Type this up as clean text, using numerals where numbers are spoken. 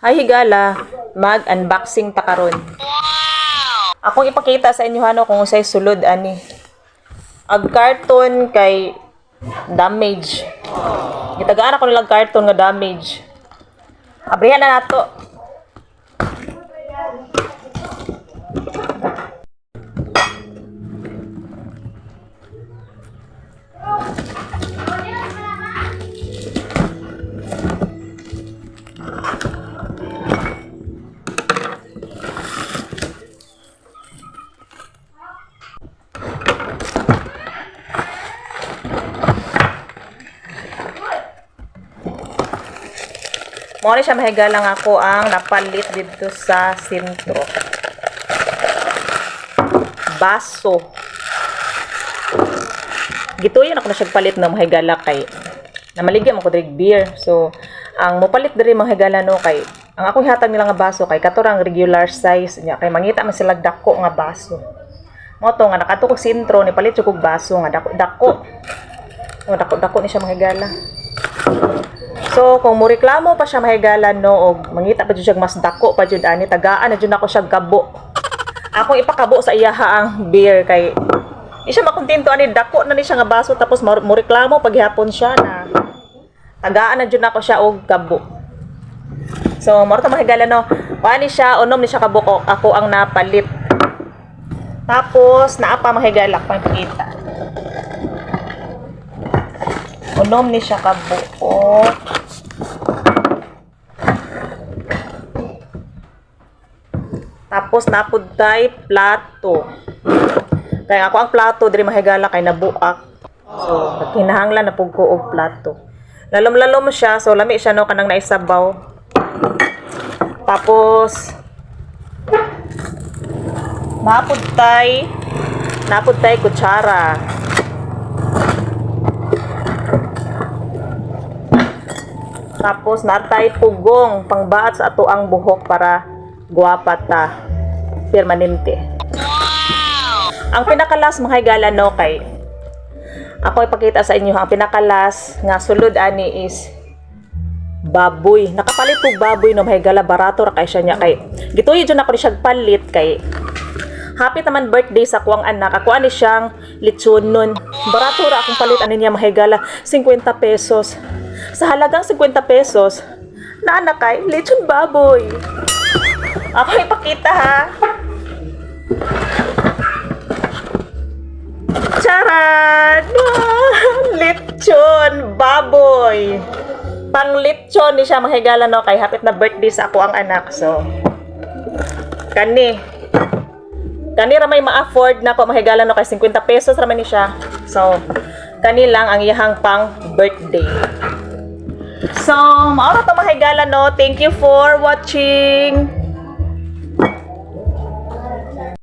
Hi higala, mag-unboxing ta karon. Akong ipakita sa inyo hano kung usay sulod ani. Ag karton kay damage. Gitagaan ako nilang karton nga damage. Abrihan na nato. Mao ni siya mahiga lang ako ang napalit dito sa sentro. Baso. Gituyon ako na siya palit na mahigala kay namaligyan ako diri beer. So, ang mopalit diri mahigala no kay ang akong hatag nila nga baso kay katurang regular size niya kay mangita man sila dako nga baso. Mo to nga nakato ko sentro ni palit jud kog baso nga dako. O dako ni siya mahigala. So, kung mo reklamo pa siya mahigalan no, og mangita pa jud siya mas dako pa jud ani, tagaan na jud ako siya gabo. Akong ipakabo sa iyaha ang beer kay di siya makontento ani, dako na ni siya nga baso tapos mo reklamo paghapon siya na tagaan na jud ako siya og gabo. So, mo ta mahigalan no. Paani siya, unom ni siya kabuk ako ang napalit. Tapos naa pa mahigala pang pakita. Unom ni siya kabuok. Tapos napud tay plato. Kaya ako ang plato diri mahigala kay nabuak. So kinahanglan na pug ko og plato. Lalom-lalom siya, so lami siya no kanang naisabaw. Tapos napud tay kutsara. Tapos natay pugong pangbaat sa ato ang buhok para guwapa ta permanente. Ang pinakalas mga higala no kay ako ipakita sa inyo ang pinakalas nga sulod ani is baboy. Nakapalit og baboy no mga higala, barato ra kay siya nya kay gituyo jud ako ni siya palit kay happy naman birthday sa kuwang anak. Ako ani siyang lechon nun. Barato ra akong palit ani niya mga higala, 50 pesos. Sa halagang 50 pesos, na kay lechon baboy. Ako ipakita ha. Charan! Lechon baboy. Pang lechon ni siya mahigala no kay hapit na birthday sa ako ang anak. So, kani ra may ma-afford na ko mahigala no kay 50 pesos ra man ni siya. So, kani lang ang iyahang pang birthday. So, maura to mahigala no. Thank you for watching.